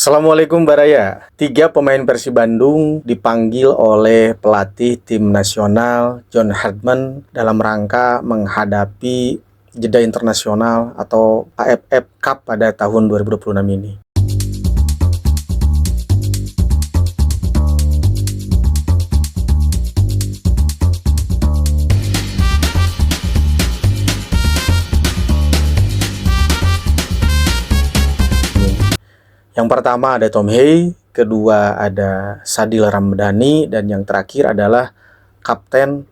Assalamualaikum Baraya. Tiga pemain Persib Bandung dipanggil oleh pelatih tim nasional John Herdman dalam rangka menghadapi jeda internasional atau AFF Cup pada tahun 2026 ini. Yang pertama ada Tom Hey, kedua ada Sadil Ramdhani, dan yang terakhir adalah Kapten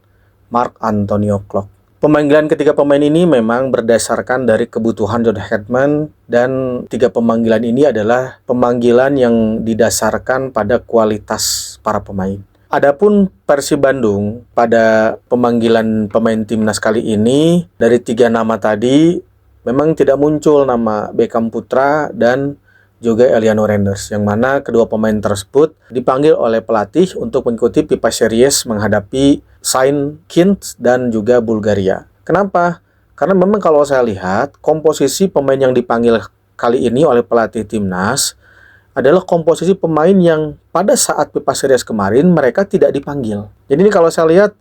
Marc Antonio Klok. Pemanggilan ketiga pemain ini memang berdasarkan dari kebutuhan John Herdman, dan tiga pemanggilan ini adalah pemanggilan yang didasarkan pada kualitas para pemain. Adapun Persib Bandung pada pemanggilan pemain timnas kali ini, dari tiga nama tadi memang tidak muncul nama Beckham Putra dan juga Eliano Renders, yang mana kedua pemain tersebut dipanggil oleh pelatih untuk mengikuti FIFA Series menghadapi Saint Kitts dan juga Bulgaria. Kenapa? Karena memang kalau saya lihat komposisi pemain yang dipanggil kali ini oleh pelatih timnas adalah komposisi pemain yang pada saat FIFA Series kemarin mereka tidak dipanggil. Jadi ini kalau saya lihat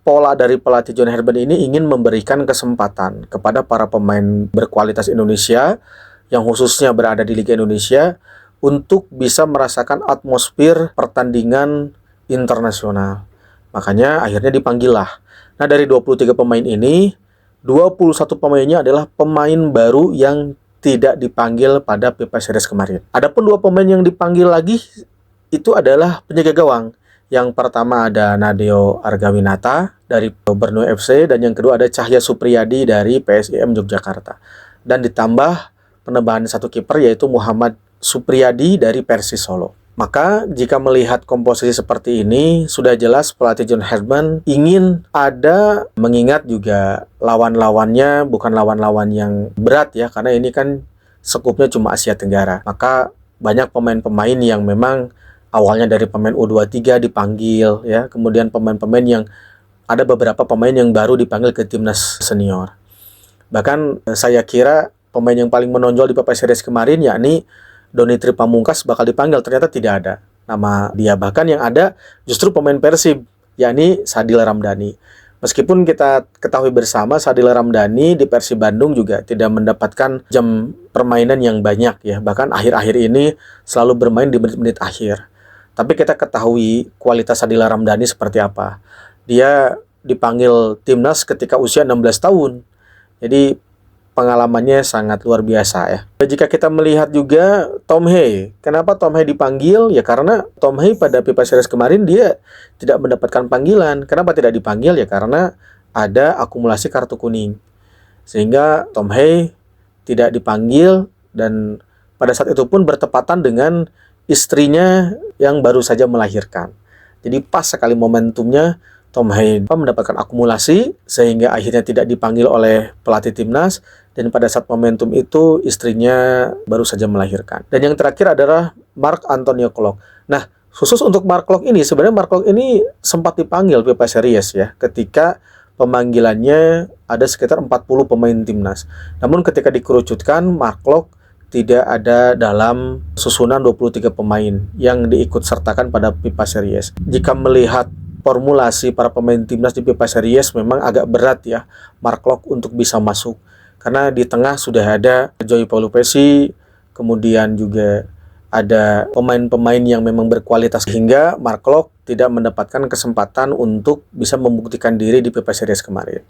pola dari pelatih John Herdman ini ingin memberikan kesempatan kepada para pemain berkualitas Indonesia yang khususnya berada di Liga Indonesia untuk bisa merasakan atmosfer pertandingan internasional. Makanya akhirnya dipanggil lah. Nah, dari 23 pemain ini, 21 pemainnya adalah pemain baru yang tidak dipanggil pada FIFA Series kemarin. Adapun dua pemain yang dipanggil lagi itu adalah penjaga gawang. Yang pertama ada Nadeo Argawinata dari Borneo FC, dan yang kedua ada Cahya Supriyadi dari PSIM Yogyakarta. Dan ditambah penambahan satu kiper yaitu Muhammad Supriyadi dari Persis Solo. Maka jika melihat komposisi seperti ini, sudah jelas pelatih John Herdman ingin ada mengingat juga lawan-lawannya bukan lawan-lawan yang berat ya, karena ini kan sekupnya cuma Asia Tenggara. Maka banyak pemain-pemain yang memang awalnya dari pemain U23 dipanggil ya, kemudian pemain-pemain yang ada beberapa pemain yang baru dipanggil ke timnas senior. Bahkan saya kira pemain yang paling menonjol di FIFA Series kemarin yakni Doni Tripamungkas bakal dipanggil, ternyata tidak ada nama dia. Bahkan yang ada justru pemain Persib yakni Sadil Ramdhani. Meskipun kita ketahui bersama Sadil Ramdhani di Persib Bandung juga tidak mendapatkan jam permainan yang banyak ya. Bahkan akhir-akhir ini selalu bermain di menit-menit akhir. Tapi kita ketahui kualitas Sadil Ramdhani seperti apa. Dia dipanggil timnas ketika usia 16 tahun. Jadi pengalamannya sangat luar biasa ya. Jika kita melihat juga Tom Hey, kenapa Tom Hey dipanggil? Ya karena Tom Hey pada FIFA Series kemarin dia tidak mendapatkan panggilan. Kenapa tidak dipanggil? Ya karena ada akumulasi kartu kuning. Sehingga Tom Hey tidak dipanggil, dan pada saat itu pun bertepatan dengan istrinya yang baru saja melahirkan. Jadi pas sekali momentumnya Tom Hey mendapatkan akumulasi sehingga akhirnya tidak dipanggil oleh pelatih timnas, dan pada saat momentum itu istrinya baru saja melahirkan. Dan yang terakhir adalah Marc Antonio Klok. Nah, khusus untuk Marc Klok ini, sebenarnya Marc Klok ini sempat dipanggil FIFA Series ya, ketika pemanggilannya ada sekitar 40 pemain timnas. Namun ketika dikerucutkan, Marc Klok tidak ada dalam susunan 23 pemain yang diikut sertakan pada FIFA Series. Jika melihat formulasi para pemain timnas di FIFA Series memang agak berat ya Marc Klok untuk bisa masuk, karena di tengah sudah ada Joy Palupesi, kemudian juga ada pemain-pemain yang memang berkualitas, sehingga Marc Klok tidak mendapatkan kesempatan untuk bisa membuktikan diri di FIFA Series kemarin.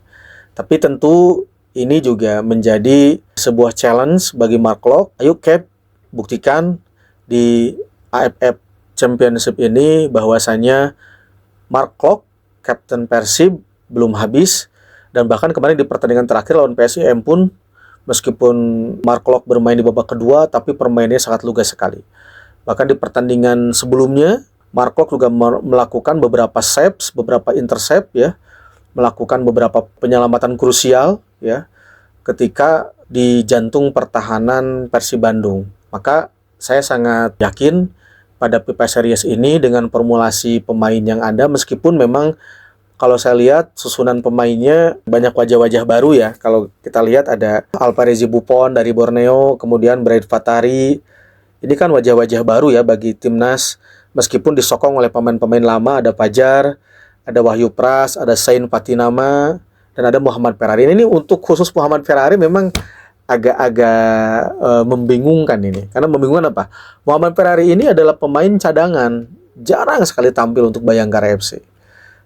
Tapi tentu ini juga menjadi sebuah challenge bagi Marc Klok. Ayo Cap, buktikan di AFF Championship ini bahwasanya Marc Klok, Kapten Persib, belum habis. Dan bahkan kemarin di pertandingan terakhir lawan PSIM pun, meskipun Marc Klok bermain di babak kedua, tapi permainannya sangat lugas sekali. Bahkan di pertandingan sebelumnya, Marc Klok juga melakukan beberapa saves, beberapa intercept ya, melakukan beberapa penyelamatan krusial ya, ketika di jantung pertahanan Persib Bandung. Maka saya sangat yakin pada FIFA Series ini dengan formulasi pemain yang ada, meskipun memang kalau saya lihat susunan pemainnya banyak wajah-wajah baru ya. Kalau kita lihat ada Alvarez Buffon dari Borneo, kemudian Brahim Fatari Ini kan wajah-wajah baru ya bagi timnas, meskipun disokong oleh pemain-pemain lama, ada Fajar, ada Wahyu Pras, ada Sain Patinama, dan ada Muhammad Ferrari. Ini untuk khusus Muhammad Ferrari memang agak-agak membingungkan ini. Karena membingungkan apa? Muhammad Ferrari ini adalah pemain cadangan, jarang sekali tampil untuk Bayangkara FC.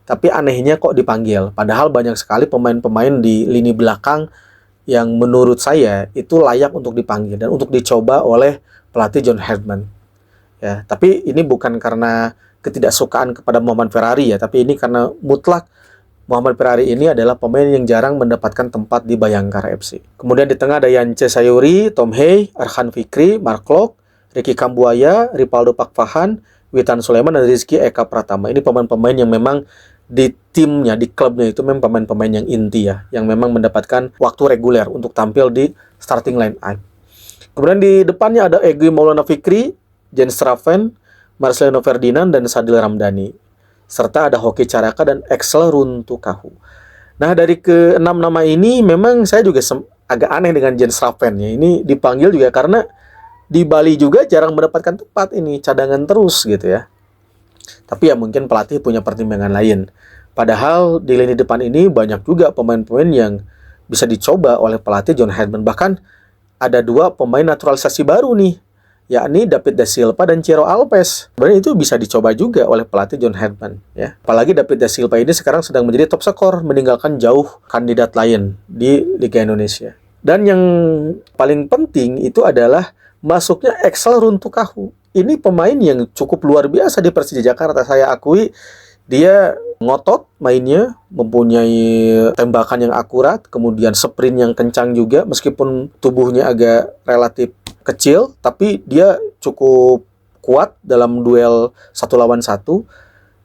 Tapi anehnya kok dipanggil, padahal banyak sekali pemain-pemain di lini belakang yang menurut saya itu layak untuk dipanggil dan untuk dicoba oleh pelatih John Herdman. Ya, tapi ini bukan karena ketidaksukaan kepada Muhammad Ferrari ya, tapi ini karena mutlak Muhammad Ferrari ini adalah pemain yang jarang mendapatkan tempat di Bayangkara FC. Kemudian di tengah ada Yance Sayuri, Tom Hey, Arhan Fikri, Mark Klok, Ricky Kambuaya, Ripaldo Pakpahan, Witan Sulaiman, dan Rizky Eka Pratama. Ini pemain-pemain yang memang di timnya, di klubnya itu memang pemain-pemain yang inti ya, yang memang mendapatkan waktu reguler untuk tampil di starting line up. Kemudian di depannya ada Egy Maulana Fikri, Jens Straven, Marcelino Ferdinand, dan Sadil Ramdhani. Serta ada Hoki Caraka dan Axel Runtukahu. Nah, dari ke-6 nama ini memang saya juga agak aneh dengan Jens Straven ya. Ini dipanggil juga karena di Bali juga jarang mendapatkan tempat ini, cadangan terus gitu ya. Tapi ya mungkin pelatih punya pertimbangan lain. Padahal di lini depan ini banyak juga pemain-pemain yang bisa dicoba oleh pelatih John Herdman. Bahkan ada 2 pemain naturalisasi baru nih, yakni David Da Silva dan Ciro Alves. Sebenarnya itu bisa dicoba juga oleh pelatih John Herdman ya. Apalagi David Da Silva ini sekarang sedang menjadi top skor, meninggalkan jauh kandidat lain di Liga Indonesia. Dan yang paling penting itu adalah masuknya Axel Runtukahu. Ini pemain yang cukup luar biasa di Persija Jakarta. Saya akui dia ngotot mainnya, mempunyai tembakan yang akurat, kemudian sprint yang kencang juga, meskipun tubuhnya agak relatif kecil, tapi dia cukup kuat dalam duel 1 lawan 1,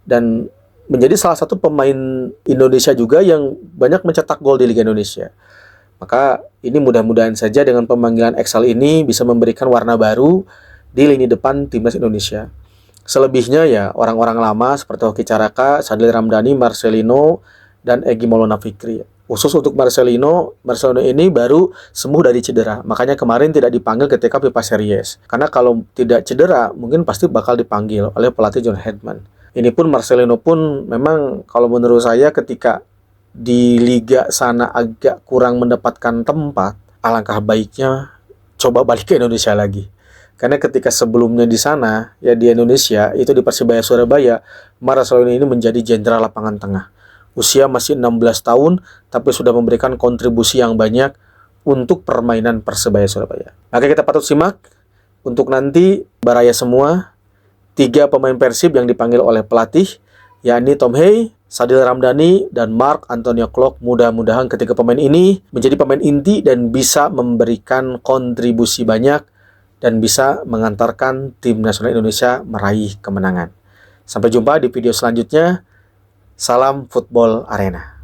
dan menjadi salah satu pemain Indonesia juga yang banyak mencetak gol di Liga Indonesia. Maka ini mudah-mudahan saja dengan pemanggilan Axel ini bisa memberikan warna baru di lini depan timnas Indonesia. Selebihnya ya orang-orang lama seperti Hoki Caraka, Sadil Ramdhani, Marcelino, dan Egy Maulana Fikri. Khusus untuk Marcelino ini baru sembuh dari cedera. Makanya kemarin tidak dipanggil ketika FIFA Series. Karena kalau tidak cedera, mungkin pasti bakal dipanggil oleh pelatih John Herdman. Ini pun Marcelino pun memang kalau menurut saya ketika di liga sana agak kurang mendapatkan tempat, alangkah baiknya coba balik ke Indonesia lagi. Karena ketika sebelumnya di sana, ya di Indonesia, itu di Persibaya Surabaya, Marcelino ini menjadi jenderal lapangan tengah. Usia masih 16 tahun, tapi sudah memberikan kontribusi yang banyak untuk permainan Persibaya Surabaya. Maka kita patut simak untuk nanti baraya semua 3 pemain Persib yang dipanggil oleh pelatih, yakni Tom Hey, Sadil Ramdhani, dan Mark Antonio Klok. Mudah-mudahan ketiga pemain ini menjadi pemain inti dan bisa memberikan kontribusi banyak dan bisa mengantarkan tim nasional Indonesia meraih kemenangan. Sampai jumpa di video selanjutnya. Salam Football Arena.